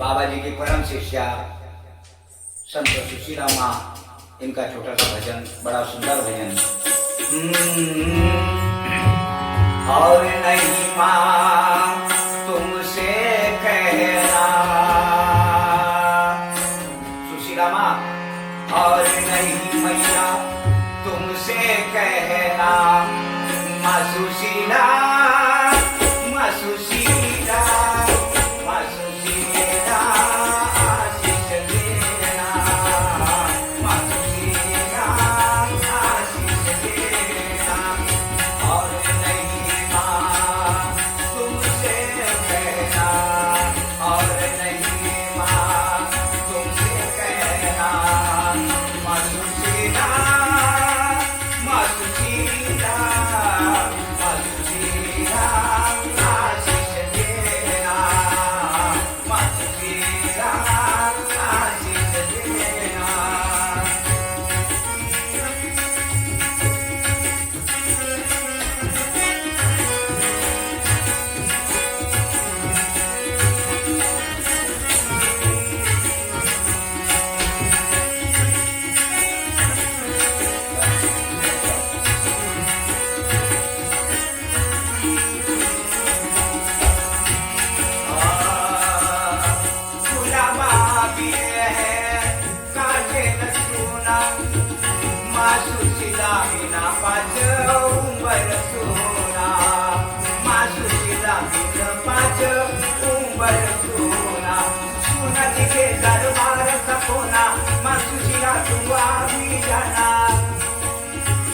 बाबा जी की परम शिष्या संत सुशीला माँ, इनका छोटा सा भजन, बड़ा सुंदर भजन। और नहीं माँ तुमसे कहना, सुशीला माँ, और नहीं मैया तुमसे कहना, माँ सुशीला, माँ सुशीला, माँ सुशीला आशीष देना, माँ सुशीला आशीष देना। और नहीं माँ तुमसे कहना, और नहीं माँ तुमसे कहना, माँ सुशीला, माँ सुशीला, माँ सुशीला आशीष देना, माँ सुशीला आशीष देना। गुलाबा भी है काटे न सोना, माँ सुशीला बिना पाच उंबर सोना, माँ सुशीला बिना पाच उंबर सोना। सुना दिखे दरबार का कोना, माँ सुशीला तू आ भी जाना,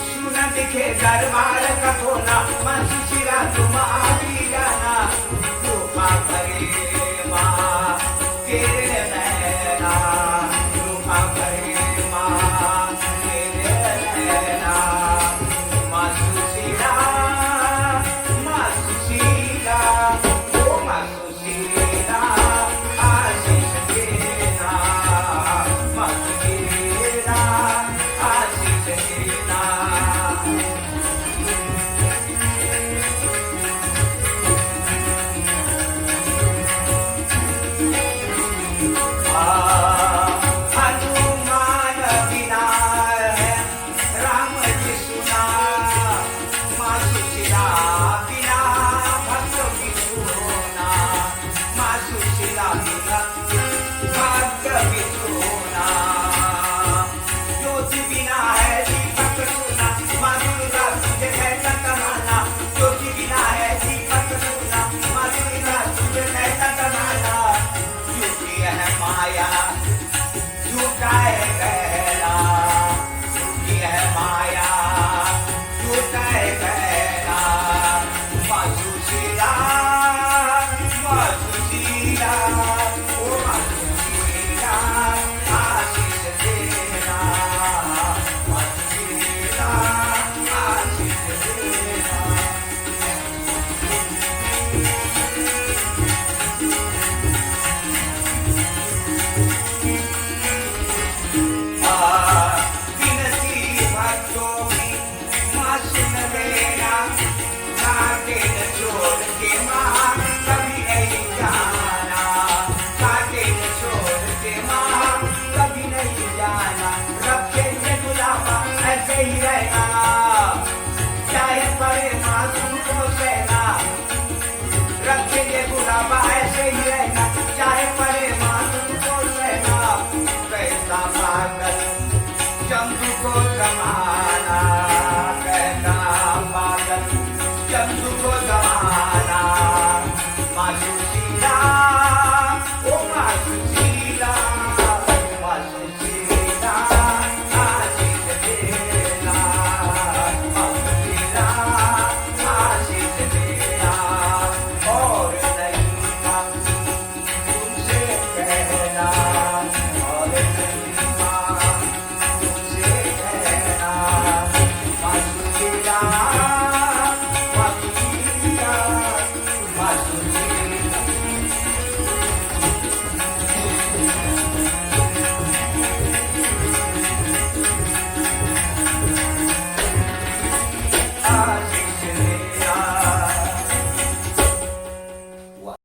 सुना दिखे दरबार का कोना, माँ सुशीला तुम आ भी जाना। रूपा भरे माँ तेरे नैना, रूपा भरे माँ तेरे नैना, माँ सुशीला, माँ सुशीला, ओ माँ सुशीला आशीष देना, माँ सुशीला आशीष देना। हनुमान बिना है राम जी सुना, माँ सुशीला बिना भक्त भी सुना, माँ सुशीला बिना भक्त भी सुना। ज्योति बिना है दीपक सुना, माँ दुर्गा तुझे कैसा कमाना, ज्योति बिना है दीपक सुना, माँ दुर्गा तुझे कैसा कमाना। झूठी है माया झूठा है कहना, झूठी है माया झूठा है कहना। माँ सुशीला, माँ सुशीला, ओ माँ सुशीला आशीष देना, माँ सुशीला आशीष देना। विनती भक्तों की माँ सुन लेना, काटे न छोड़ के माँ कभी नहीं जाना, काटे न छोड़ के माँ कभी नहीं जाना। रखेंगे गुलाबा ऐसे ही रहना, चाहे पड़े माँ तुमको सहना, रखेंगे गुलाबा ऐसे ही रहना,